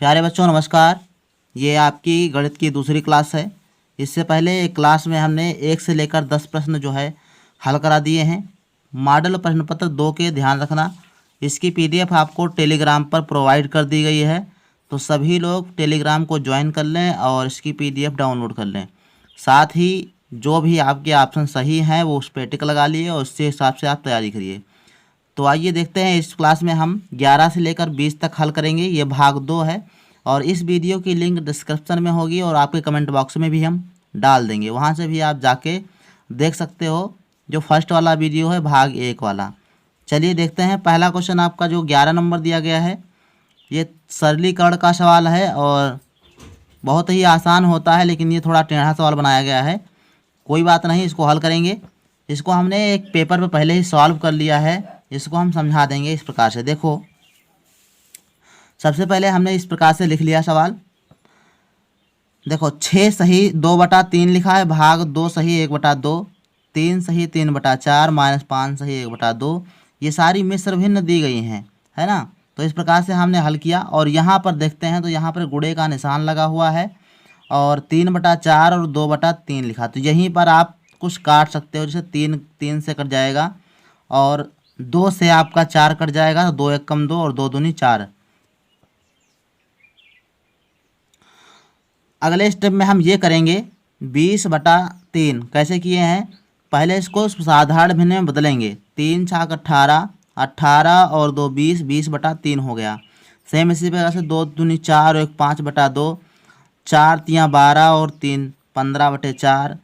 प्यारे बच्चों नमस्कार। ये आपकी गणित की दूसरी क्लास है। इससे पहले एक क्लास में हमने 1 से लेकर 10 प्रश्न जो है हल करा दिए हैं। मॉडल प्रश्न पत्र 2 के ध्यान रखना, इसकी पीडीएफ आपको टेलीग्राम पर प्रोवाइड कर दी गई है, तो सभी लोग टेलीग्राम को ज्वाइन कर लें और इसकी पीडीएफ डाउनलोड कर लें। साथ ही जो भी आपके ऑप्शन सही हैं वो उस पर टिक लगा लिए और उसके हिसाब से आप तैयारी करिए। तो आइए देखते हैं, इस क्लास में हम 11 से लेकर 20 तक हल करेंगे। ये भाग 2 है और इस वीडियो की लिंक डिस्क्रिप्शन में होगी और आपके कमेंट बॉक्स में भी हम डाल देंगे, वहाँ से भी आप जाके देख सकते हो। जो फर्स्ट वाला वीडियो है भाग 1 वाला। चलिए देखते हैं। पहला क्वेश्चन आपका जो 11 नंबर दिया गया है, ये सरलीकरण का सवाल है और बहुत ही आसान होता है, लेकिन ये थोड़ा टेढ़ा सवाल बनाया गया है। कोई बात नहीं, इसको हल करेंगे। इसको हमने एक पेपर पे पहले ही सॉल्व कर लिया है, इसको हम समझा देंगे इस प्रकार से। देखो, सबसे पहले हमने इस प्रकार से लिख लिया सवाल। देखो, 6 सही 2/3 लिखा है, भाग 2 सही 1/2, 3 सही 3/4 माइनस 5 सही 1/2। ये सारी मिश्र भिन्न दी गई हैं, है ना। तो इस प्रकार से हमने हल किया और यहाँ पर देखते हैं तो यहाँ पर गुणे का निशान लगा हुआ है और 3/4 और 2/3 लिखा। तो यहीं पर आप कुछ काट सकते हो, जैसे 3 से कट जाएगा और 2 से आपका 4 कट जाएगा, तो 2 1 कम 2 और 2 दूनी 4। अगले स्टेप में हम ये करेंगे 20/3। कैसे किए हैं, पहले इसको साधारण भिन्न में बदलेंगे। 3 छाक 18, 18 और 2 20, 20/3 हो गया। सेम इसी प्रकार से 2 दूनी 4 और 1 5/2, 4 तियाँ 12 और 3 15/4,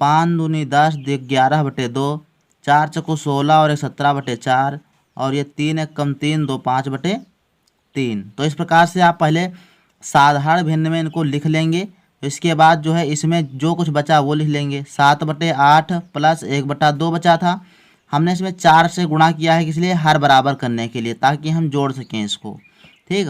5 दूनी 10, 11/2, 4 चक्कू 16 और 1 17/4 और ये 3 1 कम 3 2 5/3। तो इस प्रकार से आप पहले साधारण भिन्न में इनको लिख लेंगे। इसके बाद जो है इसमें जो कुछ बचा वो लिख लेंगे। 7/8 प्लस 1/2 बचा था, हमने इसमें 4 से गुणा किया है, इसलिए हर बराबर करने के लिए, ताकि हम जोड़ सकें इसको। ठीक।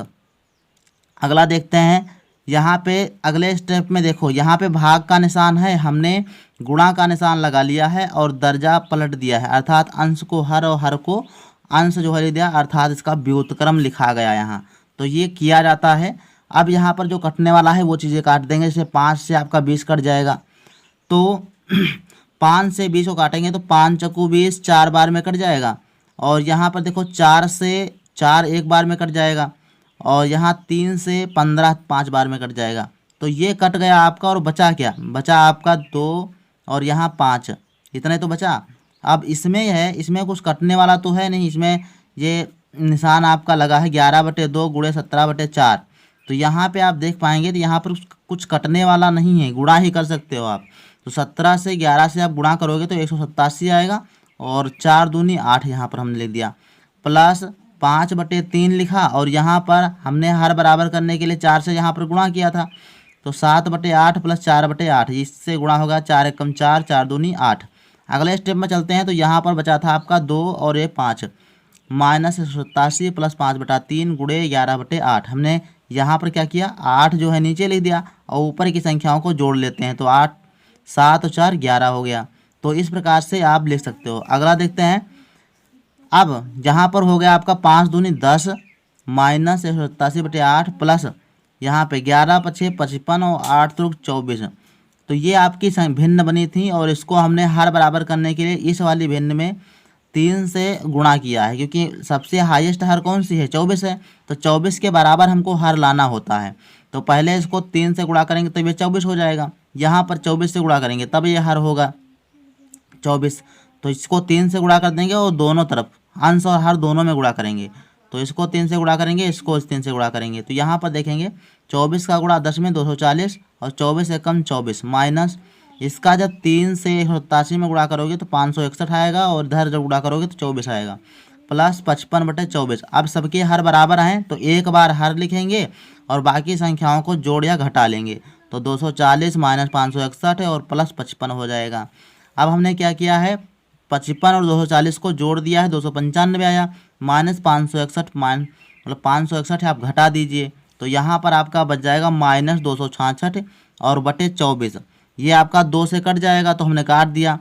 अगला देखते हैं। यहाँ पे अगले स्टेप में देखो, यहाँ पे भाग का निशान है, हमने गुणा का निशान लगा लिया है और दर्जा पलट दिया है, अर्थात अंश को हर और हर को अंश जो है दिया, अर्थात इसका व्युत्क्रम लिखा गया यहाँ। तो ये किया जाता है। अब यहाँ पर जो कटने वाला है वो चीज़ें काट देंगे। जैसे 5 से आपका 20 कट जाएगा, तो 5 से 20 को काटेंगे तो 5 चक्कू 20 4 बार में कट जाएगा। और यहाँ पर देखो 4 से 4 1 बार में कट जाएगा और यहाँ 3 से 15 5 बार में कट जाएगा। तो ये कट गया आपका और बचा क्या, बचा आपका 2 और यहाँ 5, इतने तो बचा। अब इसमें है, इसमें कुछ कटने वाला तो है नहीं, इसमें ये निशान आपका लगा है 11/2 गुणे 17/4। तो यहाँ पे आप देख पाएंगे तो यहाँ पर कुछ कटने वाला नहीं है, गुणा ही कर सकते हो आप। तो 17 से 11 से आप गुणा करोगे तो 187 आएगा और 4 दूनी 8 यहाँ पर हमने लिख दिया, प्लस 5/3 लिखा और यहाँ पर हमने हर बराबर करने के लिए 4 से यहाँ पर गुणा किया था, तो 7/8 प्लस 4/8, इससे गुणा होगा 4 1 कम 4, 4 दूनी 8। अगले स्टेप में चलते हैं। तो यहाँ पर बचा था आपका 2 और ये 5, माइनस 187 प्लस 5/3 गुणे 11/8। हमने यहाँ पर क्या किया, 8 जो है नीचे लिख दिया और ऊपर की संख्याओं को जोड़ लेते हैं, तो 8 7 और 4 11 हो गया। तो इस प्रकार से आप लिख सकते हो। अगला देखते हैं। अब यहाँ पर हो गया आपका 5 दूनी 10 माइनस 187/8 प्लस यहाँ पे 11 5 55 और 8 त्रुक 24। तो ये आपकी भिन्न बनी थी और इसको हमने हर बराबर करने के लिए इस वाली भिन्न में 3 से गुणा किया है, क्योंकि सबसे हाईएस्ट हर कौन सी है, 24 है। तो 24 के बराबर हमको हर लाना होता है। तो पहले इसको 3 से गुणा करेंगे तब ये 24 हो जाएगा, यहाँ पर 24 से गुणा करेंगे तब ये हर होगा 24। तो इसको 3 से गुणा कर देंगे और दोनों तरफ अंश और हर दोनों में गुणा करेंगे। तो इसको 3 से गुणा करेंगे, इसको 3 से गुणा करेंगे, तो यहाँ पर देखेंगे 24 का गुणा 10 में 240 और 24 एकम 24 माइनस इसका जब 3 से 187 में गुणा करोगे तो 561 आएगा और इधर जब गुणा करोगे तो 24 आएगा, प्लस 55/24। अब सबके हर बराबर हैं तो एक बार हर लिखेंगे और बाकी संख्याओं को जोड़ या घटा लेंगे, तो 240 माइनस 561 और प्लस 55 हो जाएगा। अब हमने क्या किया है, 55 और 240 को जोड़ दिया है, 295 आया, माइनस 561 मतलब 561 आप घटा दीजिए, तो यहाँ पर आपका बच जाएगा माइनस 266 और बटे 24। ये आपका 2 से कट जाएगा तो हमने काट दिया,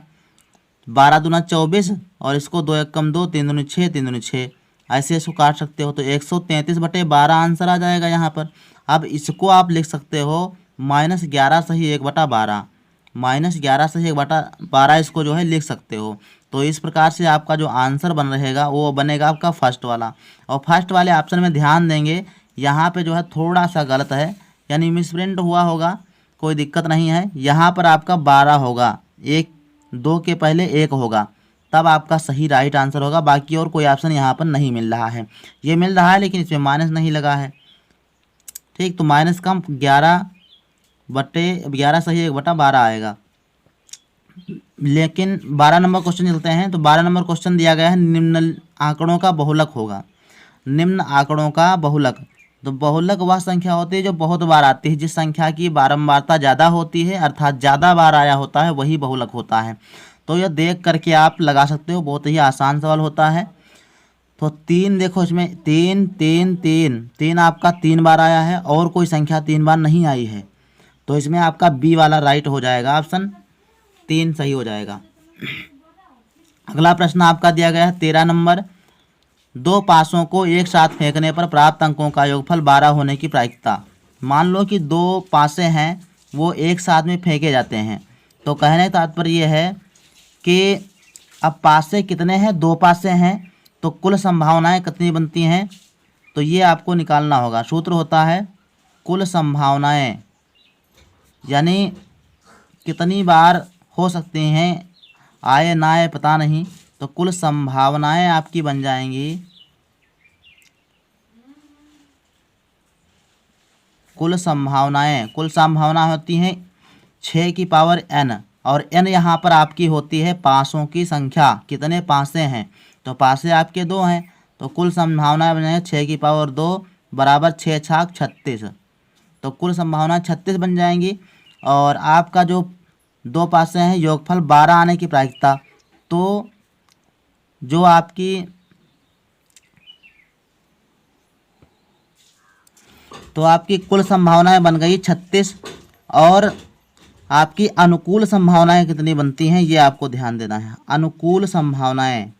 12 दूना 24 और इसको 2 1 कम 2, 3 दूनी 6, 3 दूनी 6, ऐसे इसको काट सकते हो। तो 133/12 आंसर आ जाएगा यहाँ पर। अब इसको आप लिख सकते हो -11 सही 1/12, -11 सही 1/12 इसको जो है लिख सकते हो। तो इस प्रकार से आपका जो आंसर बन रहेगा वो बनेगा आपका फर्स्ट वाला। और फर्स्ट वाले ऑप्शन में ध्यान देंगे, यहाँ पे जो है थोड़ा सा गलत है, यानी मिसप्रिंट हुआ होगा, कोई दिक्कत नहीं है। यहाँ पर आपका 12 होगा, 2 के पहले 1 होगा, तब आपका सही राइट आंसर होगा। बाकी और कोई ऑप्शन यहाँ पर नहीं मिल रहा है, ये मिल रहा है लेकिन इसमें माइनस नहीं लगा है। ठीक, तो माइनस का 11/11 सही 1/12 आएगा। लेकिन 12 नंबर क्वेश्चन चलते हैं। तो 12 नंबर क्वेश्चन दिया गया है निम्न आंकड़ों का बहुलक होगा। निम्न आंकड़ों का बहुलक, तो बहुलक वह संख्या होती है जो बहुत बार आती है, जिस संख्या की बारंबारता ज़्यादा होती है, अर्थात ज़्यादा बार आया होता है, वही बहुलक होता है। तो यह देख करके आप लगा सकते हो, बहुत ही आसान सवाल होता है। तो 3 देखो, इसमें 3 3 3 3 आपका 3 बार आया है और कोई संख्या 3 बार नहीं आई है, तो इसमें आपका बी वाला राइट हो जाएगा, ऑप्शन 3 सही हो जाएगा। अगला प्रश्न आपका दिया गया है 13 नंबर, 2 पासों को एक साथ फेंकने पर प्राप्त अंकों का योगफल 12 होने की प्रायिकता। मान लो कि 2 पासे हैं, वो एक साथ में फेंके जाते हैं। तो कहने का तात्पर्य यह है कि अब पासे कितने हैं, 2 पासे हैं, तो कुल संभावनाएं कितनी बनती हैं, तो ये आपको निकालना होगा। सूत्र होता है कुल संभावनाएं, यानी कितनी बार हो सकती हैं, आए ना आए पता नहीं, तो कुल संभावनाएं आपकी बन जाएंगी, कुल संभावना होती हैं 6 की पावर n, और n यहाँ पर आपकी होती है पासों की संख्या, कितने पासे हैं, तो पासे आपके 2 हैं, तो कुल संभावनाएं बन जाएंगी 6 की पावर 2 बराबर 6 छाक 36, तो कुल संभावना 36 बन जाएंगी। और आपका जो 2 पासे हैं, योगफल 12 आने की प्रायिकता, तो जो आपकी कुल संभावनाएं बन गई 36, और आपकी अनुकूल संभावनाएं कितनी बनती हैं ये आपको ध्यान देना है। अनुकूल संभावनाएं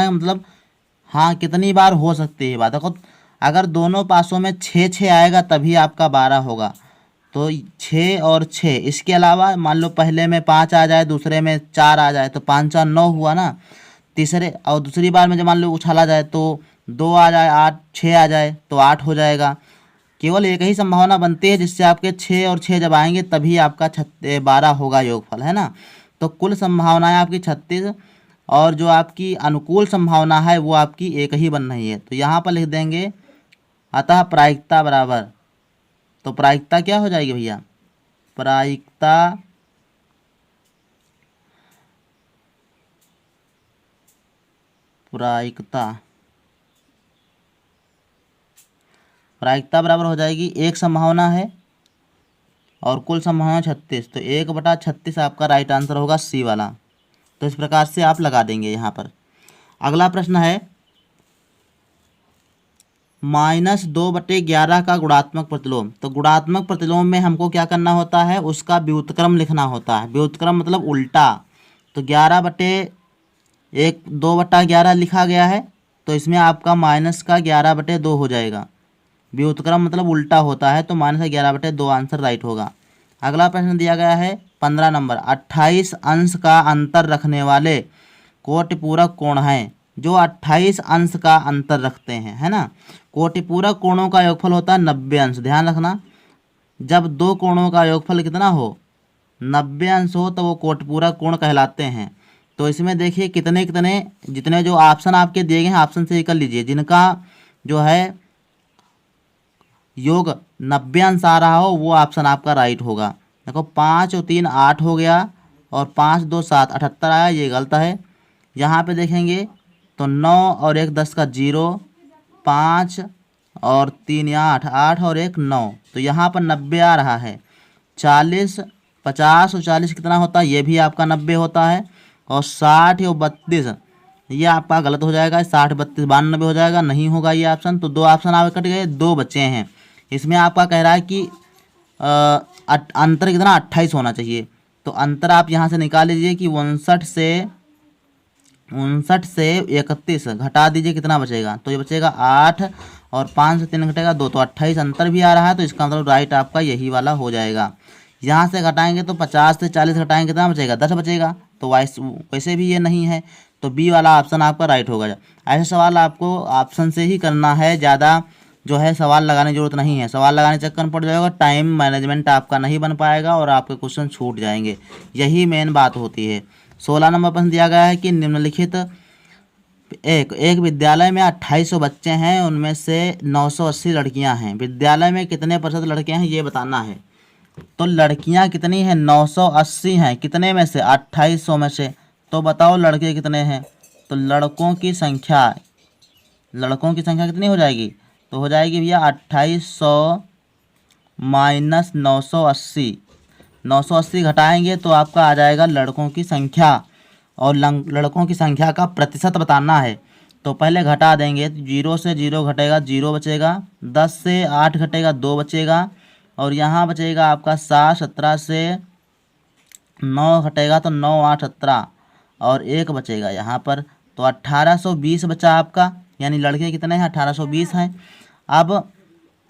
मतलब हाँ कितनी बार हो सकती है बात। देखो अगर दोनों पासों में 6 आएगा तभी आपका 12 होगा, तो 6 और 6, इसके अलावा मान लो पहले में 5 आ जाए, दूसरे में 4 आ जाए, तो 5 4 9 हुआ ना, तीसरे और दूसरी बार में जब मान लो उछाला जाए तो 2 आ जाए, 8 6 आ जाए तो 8 हो जाएगा। केवल एक ही संभावना बनती है जिससे आपके 6 और 6 जब आएंगे तभी आपका 12 होगा योगफल, है ना। तो कुल संभावनाएं आपकी 36, और जो आपकी अनुकूल संभावना है वो आपकी एक ही बन रही है, तो यहाँ पर लिख देंगे अतः प्रायिकता बराबर, तो प्रायिकता क्या हो जाएगी भैया, प्रायिकता बराबर हो जाएगी, एक संभावना है और कुल संभावना 36, तो 1/36 आपका राइट आंसर होगा सी वाला। तो इस प्रकार से आप लगा देंगे यहाँ पर। अगला प्रश्न है -2/11 का गुणात्मक प्रतिलोम। तो गुणात्मक प्रतिलोम में हमको क्या करना होता है, उसका व्युत्क्रम लिखना होता है। व्युत्क्रम मतलब उल्टा, तो 2/11 लिखा गया है, तो इसमें आपका माइनस का 11/2 हो जाएगा। व्युत्क्रम मतलब उल्टा होता है, तो -11/2 आंसर राइट होगा। अगला प्रश्न दिया गया है 15 नंबर, 28 अंश का अंतर रखने वाले कोटिपूरक कोण हैं। जो 28 अंश का अंतर रखते हैं, है ना। कोटिपूरक कोणों का योगफल होता है 90 अंश। ध्यान रखना, जब 2 कोणों का योगफल कितना हो, 90 अंश हो, तो वो कोटिपूरक कोण कहलाते हैं। तो इसमें देखिए कितने जितने जो ऑप्शन आपके दिए गए हैं, ऑप्शन से कर लीजिए, जिनका जो है योग 90 अंश आ रहा हो वो ऑप्शन आपका राइट होगा। देखो 5 और 3 8 हो गया, और 5 2 7 78 आया, ये गलत है। यहाँ पे देखेंगे तो 9 और 1 10 का 0, 5 और 3 8 8 और 1 9, तो यहाँ पर 90 आ रहा है। 40 50 और 40 कितना होता है, ये भी आपका 90 होता है। और 60 और 32 ये आपका गलत हो जाएगा, 60 32 92 हो जाएगा, नहीं होगा ये ऑप्शन। तो 2 ऑप्शन आपके कट गए, 2 बचे हैं। इसमें आपका कह रहा है कि अंतर कितना 28 होना चाहिए, तो अंतर आप यहाँ से निकाल लीजिए कि 59 से 59 से 31 घटा दीजिए, कितना बचेगा? तो ये बचेगा 8 और 5 से 3 घटेगा 2, तो 28 अंतर भी आ रहा है, तो इसका मतलब राइट आपका यही वाला हो जाएगा। यहाँ से घटाएंगे तो 50 से 40 घटाएंगे कितना बचेगा? 10 बचेगा, तो वैसे भी ये नहीं है, तो बी वाला ऑप्शन आपका राइट होगा। ऐसे सवाल आपको ऑप्शन से ही करना है, ज़्यादा जो है सवाल लगाने की जरूरत नहीं है। सवाल लगाने चक्कर में पड़ जाएगा, टाइम मैनेजमेंट आपका नहीं बन पाएगा और आपके क्वेश्चन छूट जाएंगे, यही मेन बात होती है। 16 नंबर प्रश्न दिया गया है कि निम्नलिखित एक विद्यालय में 2800 बच्चे हैं, उनमें से 980 लड़कियां हैं, विद्यालय में कितने प्रतिशत लड़कियां हैं ये बताना है। तो लड़कियां कितनी हैं? 980 हैं, कितने में से? 2800 में से। तो बताओ लड़के कितने हैं? तो लड़कों की संख्या कितनी हो जाएगी? तो हो जाएगी भैया 2800 माइनस 980। 980 घटाएंगे तो आपका आ जाएगा लड़कों की संख्या, और लड़कों की संख्या का प्रतिशत बताना है। तो पहले घटा देंगे, 0 से 0 घटेगा 0 बचेगा, 10 से 8 घटेगा 2 बचेगा, और यहाँ बचेगा आपका 7, 17 से 9 घटेगा तो 9, 8, 17 और 1 बचेगा यहाँ पर, तो 1820 बचा आपका, यानी लड़के कितने हैं? 1820 हैं। अब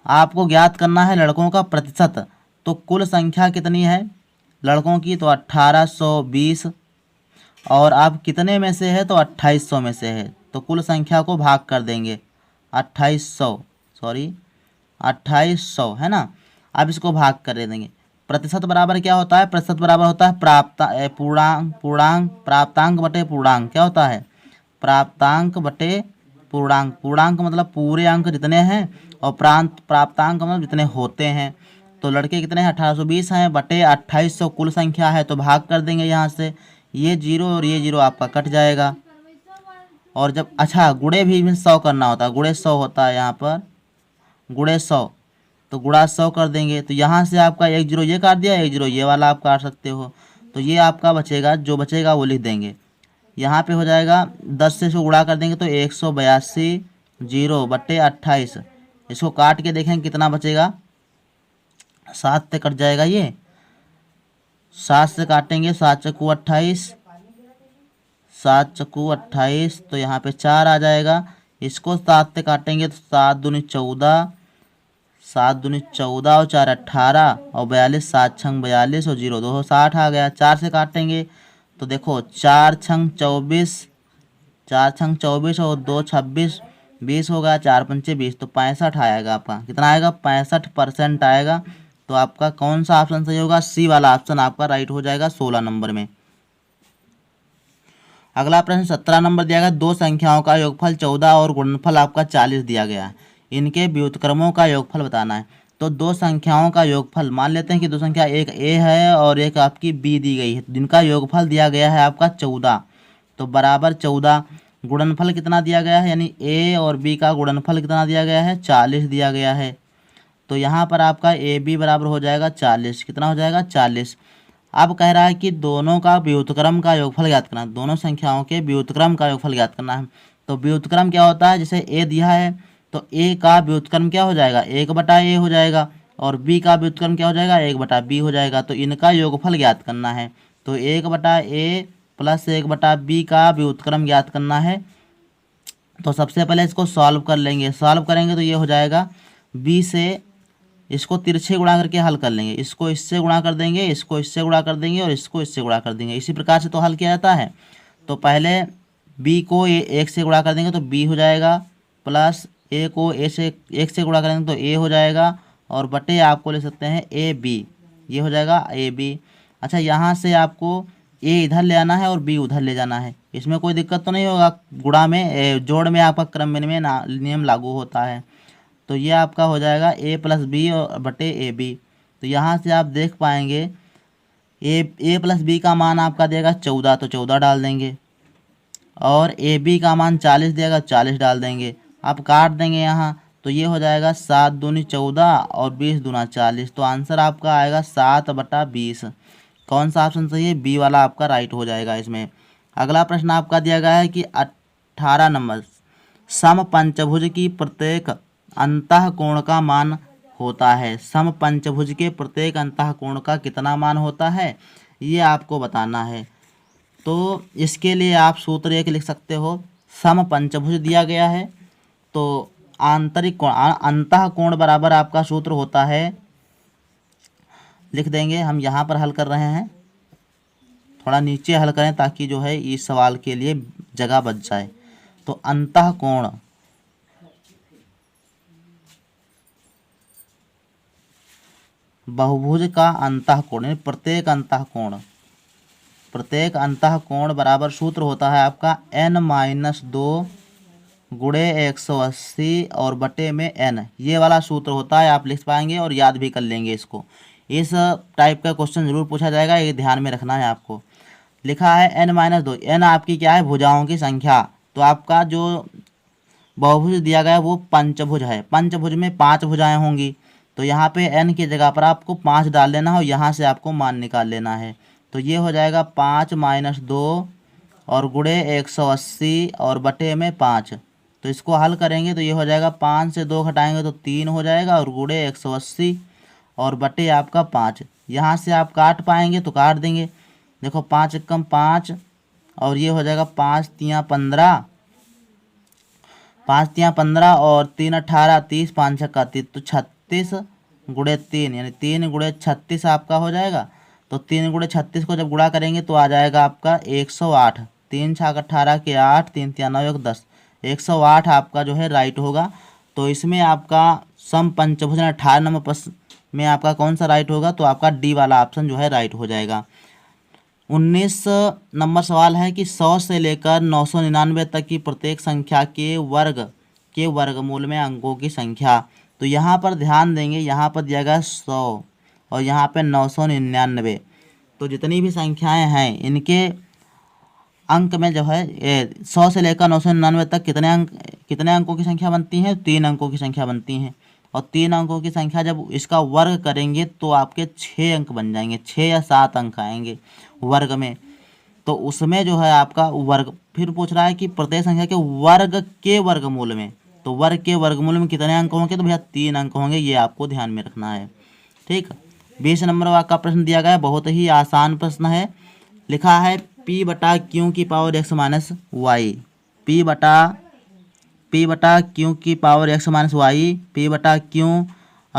आपको ज्ञात करना है लड़कों का प्रतिशत, तो कुल संख्या कितनी है लड़कों की? तो 1820, और आप कितने में से है? तो 2800 में से है, तो कुल संख्या को भाग कर देंगे 2800 है ना। अब इसको भाग कर देंगे। प्रतिशत बराबर क्या होता है? प्रतिशत बराबर होता है प्राप्तांक बटे पूर्णांक। क्या होता है? प्राप्तांक बटे पूर्णांक। पूर्णांक मतलब पूरे अंक जितने हैं, और प्राप्तांक मतलब जितने होते हैं। तो लड़के कितने हैं? 1820 हैं, बटे 2800 कुल संख्या है, तो भाग कर देंगे यहाँ से, ये 0 और ये 0 आपका कट जाएगा। और जब अच्छा गुणे भी 100 करना होता है, गुणे 100 होता है यहाँ पर, गुणे 100, तो गुणा 100 कर देंगे, तो यहाँ से आपका 1 0 ये काट दिया, 1 0 ये वाला आप काट सकते हो, तो ये आपका बचेगा, जो बचेगा वो लिख देंगे। यहाँ पे हो जाएगा 10 से इसको गुणा कर देंगे तो 182 0 बटे 28। इसको काट के देखें कितना बचेगा? 7 से कट जाएगा, ये 7 से काटेंगे, 7 चक्कू 28, 7 चक्कू 28, तो यहाँ पे 4 आ जाएगा। इसको 7 से काटेंगे तो 7 दूनी 14, 7 दूनी 14 और 4 18 और 42, 7 छंग 42 और 0 2 60 आ गया। 4 से काटेंगे तो देखो 4 छंग 24, 4 छंग 24 और 2 26 20 हो गया, 4 पंचे 20, तो 65 आएगा आपका। कितना आएगा? 65% आएगा। तो आपका कौन सा ऑप्शन सही होगा? सी वाला ऑप्शन आपका राइट हो जाएगा 16 नंबर में। अगला प्रश्न 17 नंबर दिया गया, दो संख्याओं का योगफल 14 और गुणनफल आपका 40 दिया गया है, इनके व्युत्क्रमों का योगफल बताना है। तो दो संख्याओं का योगफल, मान लेते हैं कि दो संख्या, एक ए है और एक आपकी बी दी गई है, जिनका योगफल दिया गया है आपका 14, तो बराबर 14। गुणनफल कितना दिया गया है? यानी ए और बी का गुणनफल कितना दिया गया है? 40 दिया गया है। तो यहाँ पर आपका ए बी बराबर हो जाएगा 40। कितना हो जाएगा? 40। अब कह रहा है कि दोनों का व्युत्क्रम का योगफल ज्ञात करना है, दोनों संख्याओं के व्युत्क्रम का योगफल ज्ञात करना है। तो व्युत्क्रम क्या होता है? जैसे ए दिया है तो ए का व्युत्क्रम क्या हो जाएगा? 1/a हो जाएगा, और बी का व्युत्क्रम क्या हो जाएगा? 1/b हो जाएगा। तो इनका योगफल ज्ञात करना है। तो 1/a प्लस 1/b का व्युत्क्रम ज्ञात करना है। तो सबसे पहले इसको सॉल्व कर लेंगे। सॉल्व करेंगे तो ये हो जाएगा b से, इसको तिरछे गुणा करके हल कर लेंगे, इसको इससे गुणा कर देंगे, इसको इससे गुणा कर देंगे और इसको इससे गुणा कर देंगे। इसी प्रकार से तो हल किया जाता है। तो पहले b को एक से गुणा कर देंगे तो b हो जाएगा, प्लस a को एक से गुणा करेंगे तो a हो जाएगा, और बटे आपको ले सकते हैं ab, ये हो जाएगा ab। अच्छा, यहाँ से आपको a इधर ले आना है और b उधर ले जाना है, इसमें कोई दिक्कत तो नहीं होगा। गुणा में जोड़ में आपका क्रम में नियम लागू होता है। तो ये आपका हो जाएगा a प्लस बी और बटे ए बी। तो यहाँ से आप देख पाएंगे ए प्लस बी का मान आपका देगा 14, तो 14 डाल देंगे, और ए बी का मान 40 देगा, 40 डाल देंगे। आप काट देंगे यहाँ, तो ये हो जाएगा 7 दूनी 14 और 20 दूना 40। तो आंसर आपका आएगा 7/20। कौन सा ऑप्शन सही है? बी वाला आपका राइट हो जाएगा इसमें। अगला प्रश्न आपका दिया गया है कि 18 नंबर, समपंचभुज की प्रत्येक अंतःकोण का मान होता है। समपंचभुज के प्रत्येक अंतःकोण का कितना मान होता है, ये आपको बताना है। तो इसके लिए आप सूत्र एक लिख सकते हो, सम पंचभुज दिया गया है तो आंतरिक कोण अंतः कोण बराबर आपका सूत्र होता है, लिख देंगे। हम यहाँ पर हल कर रहे हैं, थोड़ा नीचे हल करें ताकि जो है इस सवाल के लिए जगह बच जाए। तो अंतः कोण बहुभुज का अंतः कोण यानी प्रत्येक अंतः कोण बराबर सूत्र होता है आपका n-2 गुणे 180 और बटे में n, ये वाला सूत्र होता है। आप लिख पाएंगे और याद भी कर लेंगे इसको। इस टाइप का क्वेश्चन जरूर पूछा जाएगा, ये ध्यान में रखना है आपको। लिखा है n-2, n आपकी क्या है, भुजाओं की संख्या। तो आपका जो बहुभुज दिया गया है वो पंचभुज है, पंचभुज में 5 भुजाएं होंगी। तो यहाँ पे n की जगह पर आपको 5 डाल लेना है और यहाँ से आपको मान निकाल लेना है। तो ये हो जाएगा 5-2 और गुणे 180 और बटे में 5। तो इसको हल करेंगे तो ये हो जाएगा 5 से 2 घटाएंगे तो 3 हो जाएगा और गुणे 180 और बटे आपका 5। यहाँ से आप काट पाएंगे तो काट देंगे। देखो 5 एकम 5 और ये हो जाएगा 5-3 15, 5-3 15 और 3 18 30, 5 छक्का 30, तो 36 गुणे 3 यानी 3 गुणे 36 आपका हो जाएगा। तो 3 गुणे 36 को जब गुणा करेंगे तो आ जाएगा आपका 108, 3 छाक 18 के 8, 3 3 9 1 10, 108 आपका जो है राइट होगा। तो इसमें आपका सम पंचभुज 18 नंबर प्रश्न में आपका कौन सा राइट होगा, तो आपका डी वाला ऑप्शन जो है राइट हो जाएगा। 19 नंबर सवाल है कि 100 से लेकर 999 तक की प्रत्येक संख्या के वर्गमूल में अंकों की संख्या। तो यहाँ पर ध्यान देंगे, यहाँ पर दिया गया 100 और यहाँ पे 999। तो जितनी भी संख्याएं हैं इनके अंक में जो है 100 से लेकर 999 तक कितने अंकों की संख्या बनती है, 3 अंकों की संख्या बनती है। और 3 अंकों की संख्या जब इसका वर्ग करेंगे तो आपके 6 अंक बन जाएंगे, 6 या 7 अंक आएंगे वर्ग में। तो उसमें जो है आपका वर्ग, फिर पूछ रहा है कि प्रत्येक संख्या के वर्ग के वर्गमूल में, तो वर्ग के वर्गमूल में कितने अंक होंगे, तो भैया 3 अंक होंगे, ये आपको ध्यान में रखना है। ठीक, 20 नंबर का प्रश्न दिया गया है, बहुत ही आसान प्रश्न है। लिखा है p बटा क्यू की power x minus y, p बटा क्यू की power x minus y, p बटा क्यू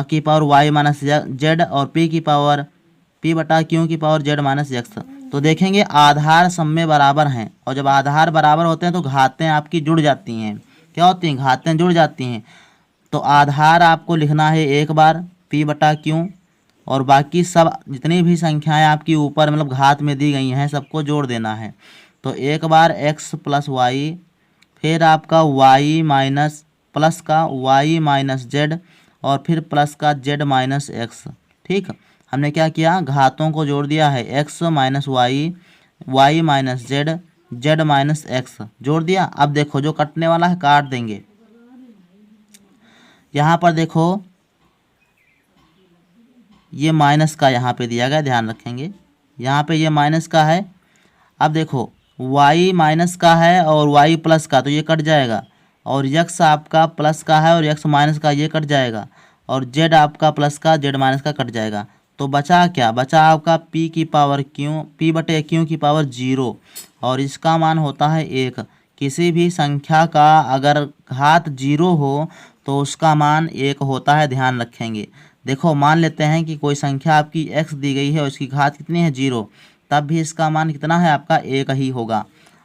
की पावर y माइनस जेड और p बटा क्यू की पावर z माइनस x। तो देखेंगे आधार सब में बराबर हैं, और जब आधार बराबर होते हैं तो घातें आपकी जुड़ जाती हैं। क्या होती हैं, घातें जुड़ जाती हैं। तो आधार आपको लिखना है एक बार p बटा क्यू, और बाकी सब जितनी भी संख्याएं आपकी ऊपर मतलब घात में दी गई हैं सबको जोड़ देना है। तो एक बार x प्लस वाई, फिर आपका y माइनस प्लस का y माइनस जेड और फिर प्लस का z माइनस एक्स। ठीक, हमने क्या किया, घातों को जोड़ दिया है, x minus y, y minus z, z minus x जोड़ दिया। अब देखो जो कटने वाला है काट देंगे। यहाँ पर देखो ये माइनस का यहाँ पे दिया गया, ध्यान रखेंगे, यहाँ पे ये माइनस का है। अब देखो y माइनस का है और y प्लस का, तो ये कट जाएगा, और x आपका प्लस का है और x माइनस का, ये कट जाएगा, और z आपका प्लस का z माइनस का कट जाएगा। तो बचा क्या, बचा आपका p की पावर q, p बटे q की पावर 0, और इसका मान होता है 1। किसी भी संख्या का अगर घात 0 हो तो उसका मान 1 होता है, ध्यान रखेंगे। देखो मान लेते हैं कि कोई संख्या आपकी x दी गई है और इसकी घात कितनी है 0, तब भी इसका मान कितना है आपका 1 ही होगा।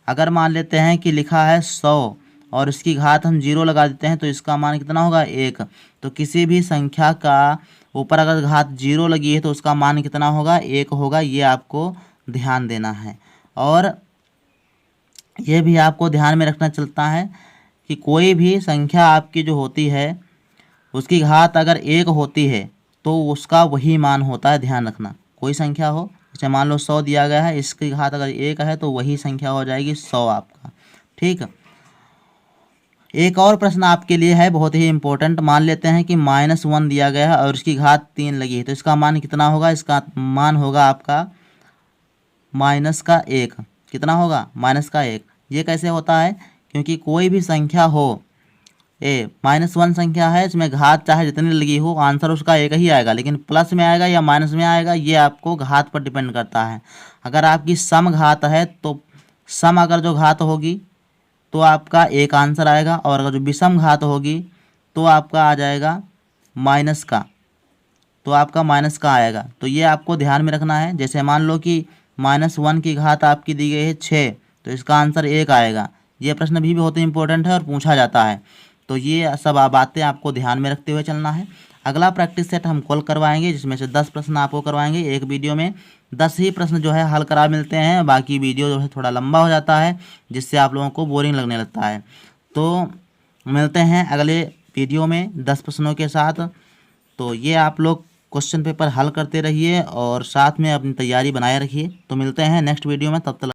अगर मान लेते हैं कि लिखा है 100 और इसकी घात हम 0 लगा देते हैं तो इसका मान कितना होगा 1। तो किसी भी संख्या का ऊपर अगर घात 0 लगी है तो उसका मान कितना होगा 1 होगा, ये आपको ध्यान देना है। और ये भी आपको ध्यान में रखना चलता है कि कोई भी संख्या आपकी जो होती है उसकी घात अगर 1 होती है तो उसका वही मान होता है, ध्यान रखना। कोई संख्या हो, जैसे मान लो 100 दिया गया है, इसकी घात अगर 1 है तो वही संख्या हो जाएगी 100 आपका। ठीक, एक और प्रश्न आपके लिए है बहुत ही इंपॉर्टेंट। मान लेते हैं कि -1 दिया गया है और इसकी घात 3 लगी है, तो इसका मान कितना होगा, इसका मान होगा आपका -1। कितना होगा, -1। ये कैसे होता है, क्योंकि कोई भी संख्या हो, -1 संख्या है, इसमें घात चाहे जितनी लगी हो आंसर उसका 1 ही आएगा, लेकिन प्लस में आएगा या माइनस में आएगा ये आपको घात पर डिपेंड करता है। अगर आपकी सम घात है तो सम अगर जो घात होगी तो आपका एक आंसर आएगा, और अगर जो विषम घात होगी तो आपका आ जाएगा माइनस का, तो आपका माइनस का आएगा। तो ये आपको ध्यान में रखना है। जैसे मान लो कि -1 की घात आपकी दी गई है 6, तो इसका आंसर 1 आएगा। ये प्रश्न भी बहुत इंपॉर्टेंट है और पूछा जाता है। तो ये सब बातें आपको ध्यान में रखते हुए चलना है। अगला प्रैक्टिस सेट हम कल करवाएंगे, जिसमें से 10 प्रश्न आपको करवाएंगे। एक वीडियो में 10 ही प्रश्न जो है हल करा मिलते हैं, बाकी वीडियो जो है थोड़ा लंबा हो जाता है, जिससे आप लोगों को बोरिंग लगने लगता है। तो मिलते हैं अगले वीडियो में 10 प्रश्नों के साथ। तो ये आप लोग क्वेश्चन पेपर हल करते रहिए और साथ में अपनी तैयारी बनाए रखिए। तो मिलते हैं नेक्स्ट वीडियो में, तब तक